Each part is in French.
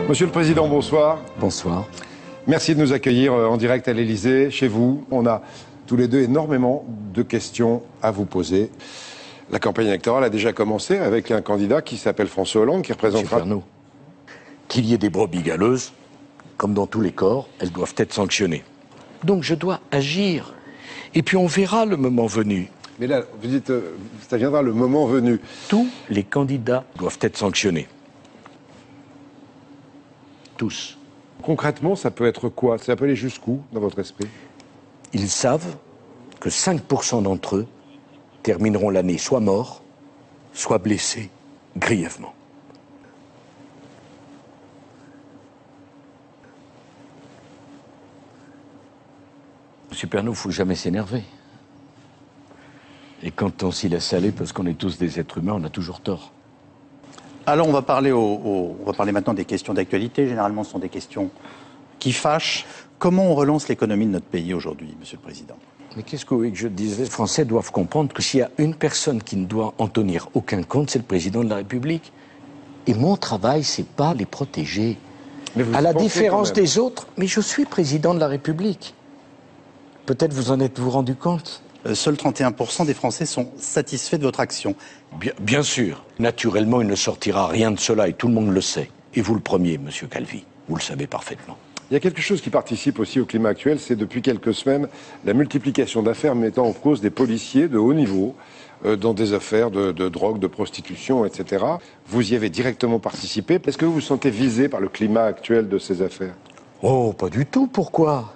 Monsieur le Président, bonsoir. Bonsoir. Merci de nous accueillir en direct à l'Élysée, chez vous. On a tous les deux énormément de questions à vous poser. La campagne électorale a déjà commencé avec un candidat qui s'appelle François Hollande, qui représentera... Qu'il y ait des brebis galeuses, comme dans tous les corps, elles doivent être sanctionnées. Donc je dois agir. Et puis on verra le moment venu. Mais là, vous dites, ça viendra le moment venu. Tous les candidats doivent être sanctionnés. Tous. Concrètement, ça peut être quoi? Ça peut aller jusqu'où, dans votre esprit? Ils savent que 5% d'entre eux termineront l'année soit morts, soit blessés grièvement. Monsieur Pernaut, il ne faut jamais s'énerver. Et quand on s'y laisse aller, parce qu'on est tous des êtres humains, on a toujours tort. Alors on va parler maintenant des questions d'actualité. Généralement, ce sont des questions qui fâchent. Comment on relance l'économie de notre pays aujourd'hui, Monsieur le Président? Mais qu'est-ce que vous voulez que je dise? Les Français doivent comprendre que s'il y a une personne qui ne doit en tenir aucun compte, c'est le Président de la République. Et mon travail, c'est pas les protéger. À la différence des autres, mais je suis Président de la République. Peut-être vous en êtes-vous rendu compte? Seuls 31% des Français sont satisfaits de votre action. Bien sûr. Naturellement, il ne sortira rien de cela et tout le monde le sait. Et vous le premier, Monsieur Calvi. Vous le savez parfaitement. Il y a quelque chose qui participe aussi au climat actuel, c'est depuis quelques semaines la multiplication d'affaires mettant en cause des policiers de haut niveau dans des affaires de drogue, de prostitution, etc. Vous y avez directement participé. Est-ce que vous vous sentez visé par le climat actuel de ces affaires? Oh, pas du tout. Pourquoi?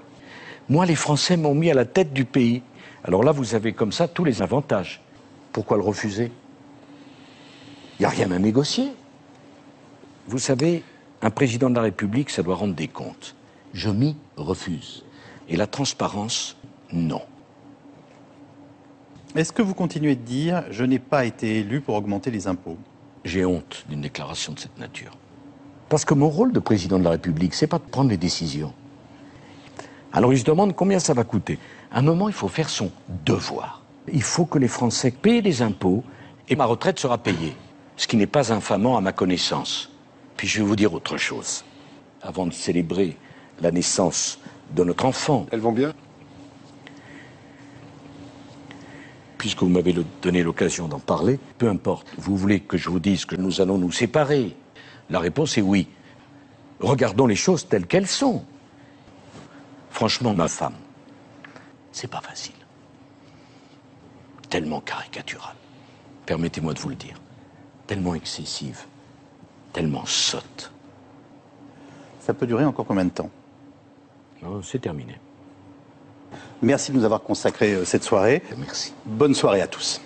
Moi, les Français m'ont mis à la tête du pays. Alors là, vous avez comme ça tous les avantages. Pourquoi le refuser? Il n'y a rien à négocier. Vous savez, un président de la République, ça doit rendre des comptes. Je m'y refuse. Et la transparence, non. Est-ce que vous continuez de dire « je n'ai pas été élu pour augmenter les impôts » ? J'ai honte d'une déclaration de cette nature. Parce que mon rôle de président de la République, c'est pas de prendre les décisions. Alors ils se demandent combien ça va coûter. À un moment, il faut faire son devoir. Il faut que les Français paient des impôts et ma retraite sera payée. Ce qui n'est pas infamant à ma connaissance. Puis je vais vous dire autre chose. Avant de célébrer la naissance de notre enfant... Elles vont bien? Puisque vous m'avez donné l'occasion d'en parler, peu importe. Vous voulez que je vous dise que nous allons nous séparer? La réponse est oui. Regardons les choses telles qu'elles sont. Franchement, ma femme, c'est pas facile. Tellement caricaturale. Permettez-moi de vous le dire. Tellement excessive. Tellement sotte. Ça peut durer encore combien de temps? Oh, c'est terminé. Merci de nous avoir consacré cette soirée. Merci. Bonne soirée à tous.